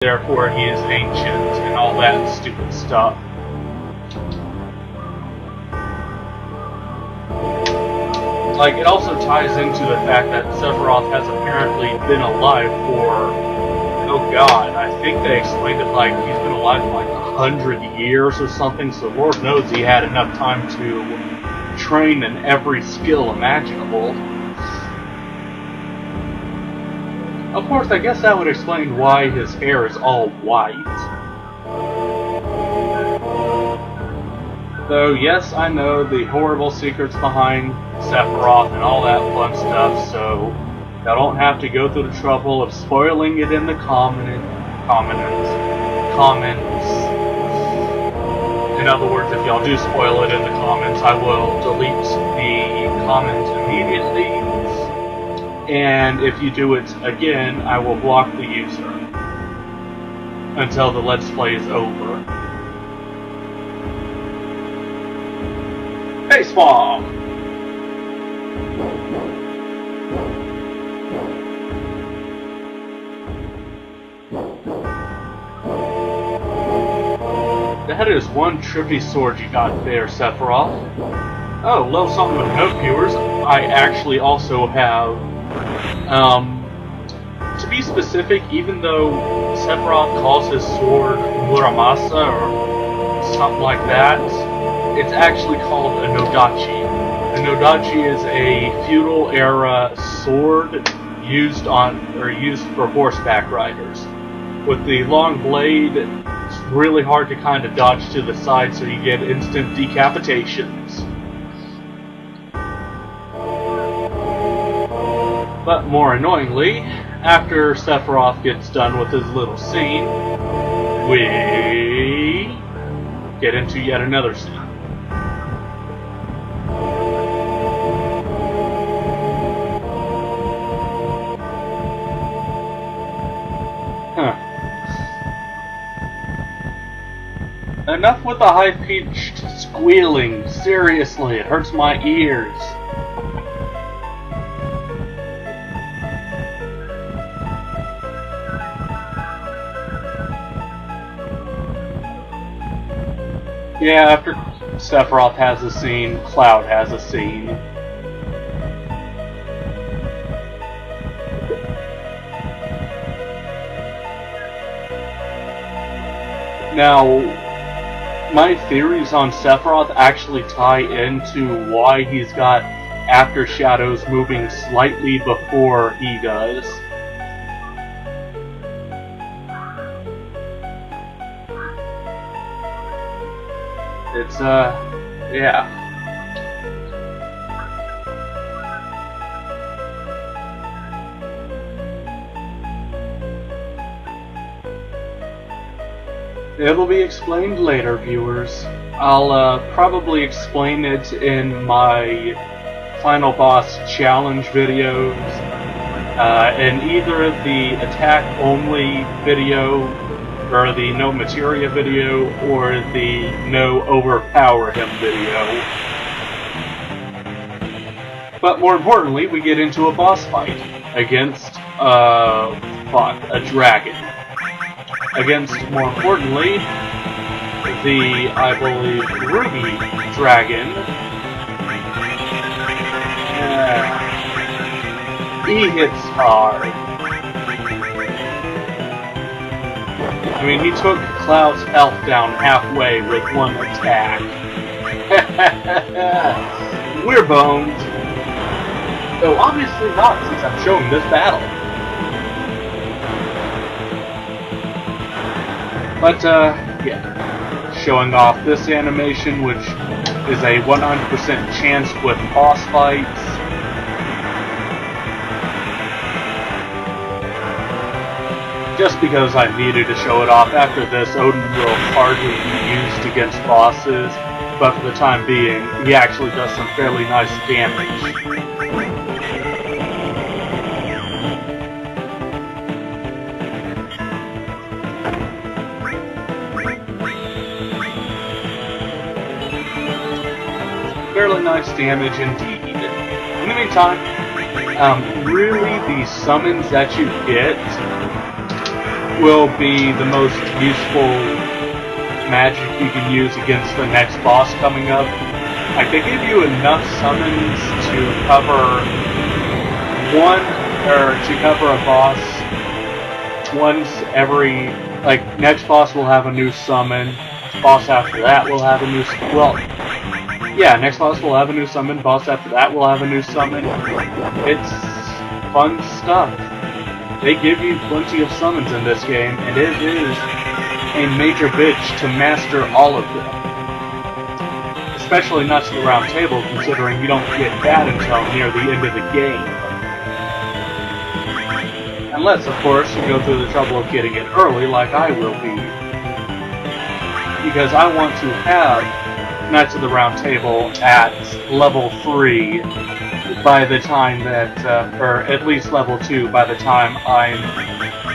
therefore he is ancient, and all that stupid stuff. Like, it also ties into the fact that Sephiroth has apparently been alive for, oh god, I think they explained it like he's been alive for like 100 years or something, so Lord knows he had enough time to train in every skill imaginable. Of course, I guess that would explain why his hair is all white. Though, yes, I know the horrible secrets behind Sephiroth and all that fun stuff, so I don't have to go through the trouble of spoiling it in the comments. In other words, if y'all do spoil it in the comments, I will delete the comment immediately. And if you do it again, I will block the user until the Let's Play is over. Baseball! That is one trippy sword you got there, Sephiroth. Oh, little something of note, viewers. I actually also have, to be specific, even though Sephiroth calls his sword Muramasa or something like that, it's actually called a Nodachi. A Nodachi is a feudal era sword used for horseback riders. With the long blade, it's really hard to kind of dodge to the side, so you get instant decapitations. But more annoyingly, after Sephiroth gets done with his little scene, we get into yet another scene. Enough with the high-pitched squealing. Seriously, it hurts my ears. Yeah, after Sephiroth has a scene, Cloud has a scene. Now, my theories on Sephiroth actually tie into why he's got After Shadows moving slightly before he does. It's, yeah. It'll be explained later, viewers. I'll probably explain it in my final boss challenge videos, in either the attack only video, or the no materia video, or the no overpower him video. But more importantly, we get into a boss fight against, a dragon. Against, more importantly, the, I believe, Ruby Dragon. He hits hard. I mean, he took Cloud's health down halfway with one attack. We're boned. Though obviously not, since I'm showing this battle. But, yeah, showing off this animation, which is a 100% chance with boss fights. Just because I needed to show it off. After this, Odin will hardly be used against bosses, but for the time being, he actually does some fairly nice damage. Fairly nice damage indeed. In the meantime, really the summons that you get will be the most useful magic you can use against the next boss coming up. Like, they give you enough summons to cover a boss once every, like, next boss will have a new summon, boss after that will have a new, next boss will have a new summon, boss after that will have a new summon. It's fun stuff. They give you plenty of summons in this game, and it is a major bitch to master all of them. Especially Knights of the Round Table, considering you don't get that until near the end of the game. Unless, of course, you go through the trouble of getting it early, like I will be. Because I want to have Knights of the Round Table at level 3 by the time that, or at least level 2 by the time I'm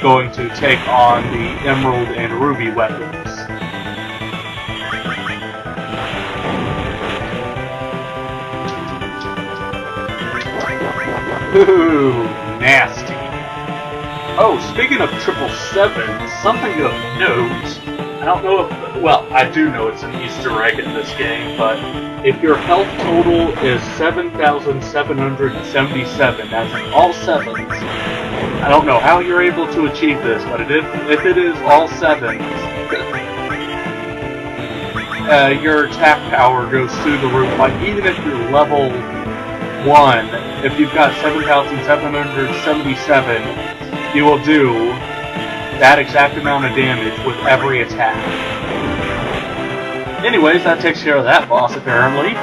going to take on the Emerald and Ruby weapons. Ooh, nasty. Oh, speaking of 777, something of note. I don't know if, well, I do know it's an Easter egg in this game, but if your health total is 7,777, as in all sevens, I don't know how you're able to achieve this, but if it is all sevens, your attack power goes through the roof. Like, even if you're level 1, if you've got 7,777, you will do that exact amount of damage with every attack. Anyways, that takes care of that boss, apparently.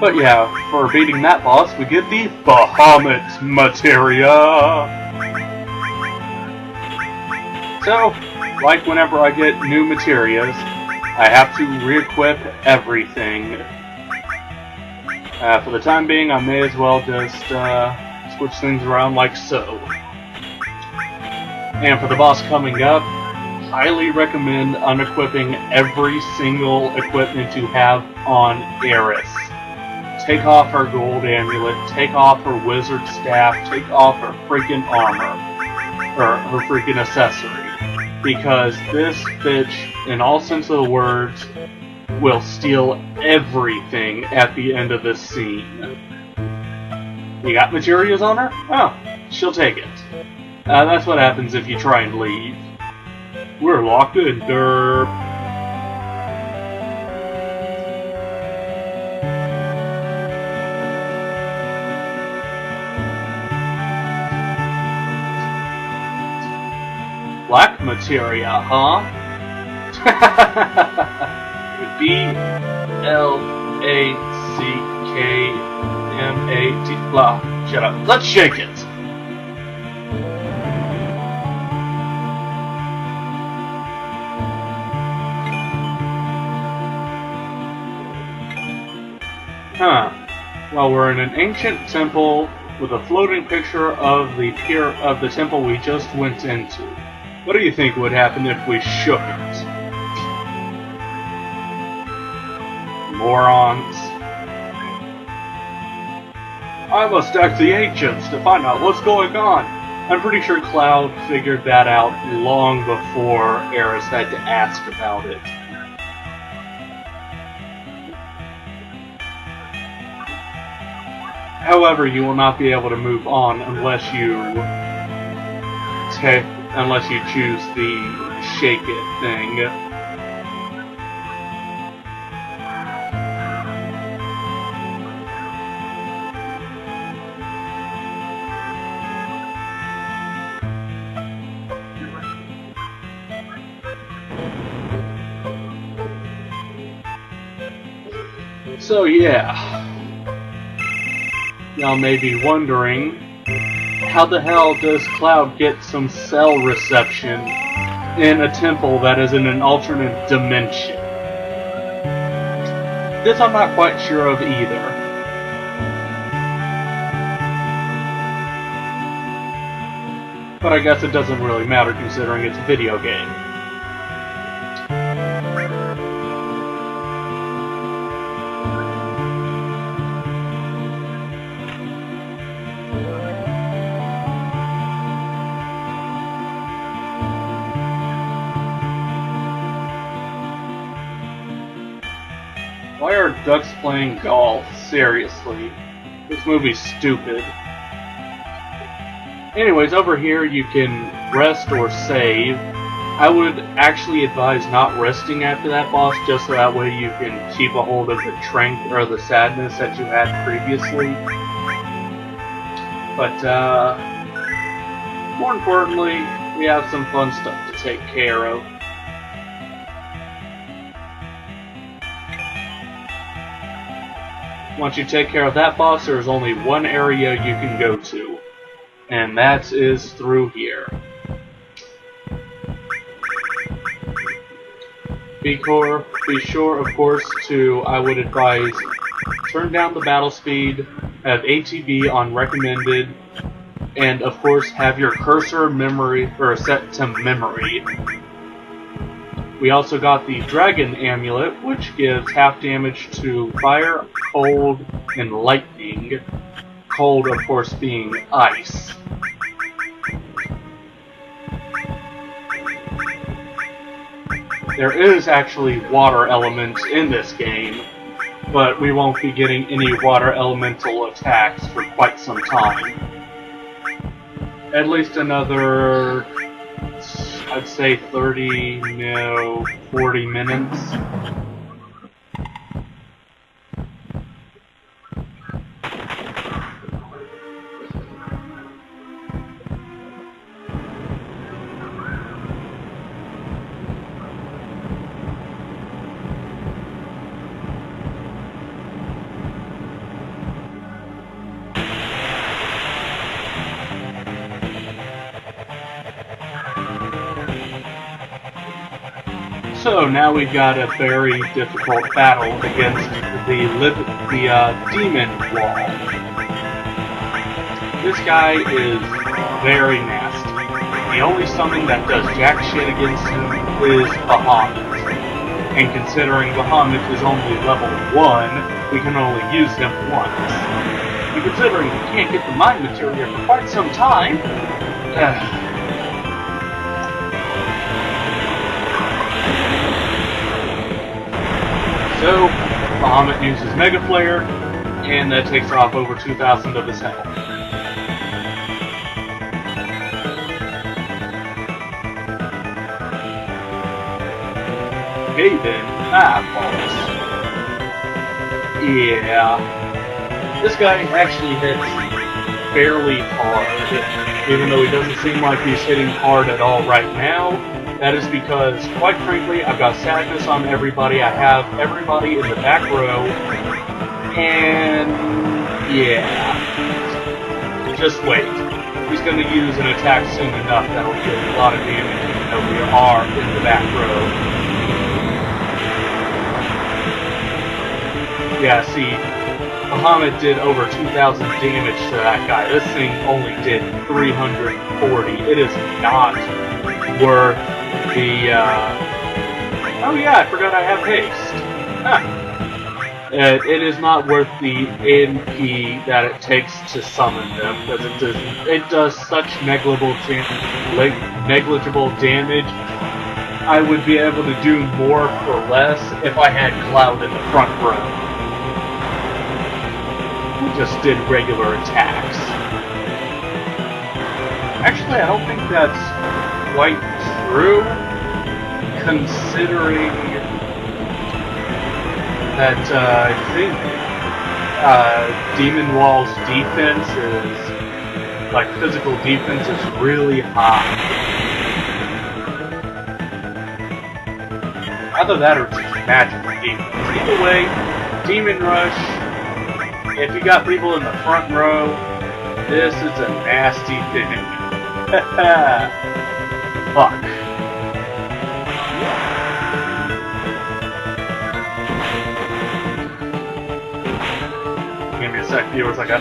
But yeah, for beating that boss, we get the bahamut materia. So, like whenever I get new materias, I have to re-equip everything. For the time being, I may as well just switch things around like so. And for the boss coming up, highly recommend unequipping every single equipment you have on Eris. Take off her gold amulet, take off her wizard staff, take off her freaking armor, or her freaking accessory. Because this bitch, in all sense of the words, will steal everything at the end of this scene. You got materials on her? Oh, she'll take it. That's what happens if you try and leave. We're locked in, derp. Black materia, huh? B-L-A-C-K-M-A-T. Blah. Shut up. Let's shake it. Huh. Well, we're in an ancient temple with a floating picture of the temple we just went into. What do you think would happen if we shook it? Morons. I must ask the ancients to find out what's going on. I'm pretty sure Cloud figured that out long before Eris had to ask about it. However, you will not be able to move on unless you choose the shake it thing. So yeah, y'all may be wondering, how the hell does Cloud get some cell reception in a temple that is in an alternate dimension? This I'm not quite sure of either. But I guess it doesn't really matter considering it's a video game. Why are ducks playing golf? Seriously. This movie's stupid. Anyways, over here you can rest or save. I would actually advise not resting after that boss, just so that way you can keep a hold of the strength or the sadness that you had previously. But, more importantly, we have some fun stuff to take care of. Once you take care of that boss, there's only one area you can go to, and that is through here. Be sure, of course, to, I would advise, turn down the battle speed, have ATB on recommended, and of course have your cursor set to memory. We also got the Dragon Amulet, which gives half damage to fire, cold, and lightning. Cold, of course, being ice. There is actually water elements in this game, but we won't be getting any water elemental attacks for quite some time. At least another, I'd say 30, no, 40 minutes. So now we've got a very difficult battle against the demon wall. This guy is very nasty. The only summon that does jack shit against him is Bahamut. And considering Bahamut is only level 1, we can only use him once. And considering we can't get the mind materia for quite some time, so, Bahamut uses Mega Flare, and that takes off over 2,000 of his health. Okay then, Eyeballs. Yeah. This guy actually hits fairly hard, even though he doesn't seem like he's hitting hard at all right now. That is because, quite frankly, I've got sadness on everybody. I have everybody in the back row. And yeah. Just wait. He's going to use an attack soon enough that'll do a lot of damage even though we are in the back row. Yeah, see, Bahamut did over 2,000 damage to that guy. This thing only did 340. It is not worth the, oh yeah, I forgot I have haste. Huh. It is not worth the MP that it takes to summon them, because it does such negligible damage. I would be able to do more for less if I had Cloud in the front row. Who just did regular attacks. Actually, I don't think that's quite true, considering that I think Demon Wall's defense is, like, physical defense is really high. Either that or just magical defense. Either way, Demon Rush, if you got people in the front row, this is a nasty thing. Fuck. me a sec, viewers. I got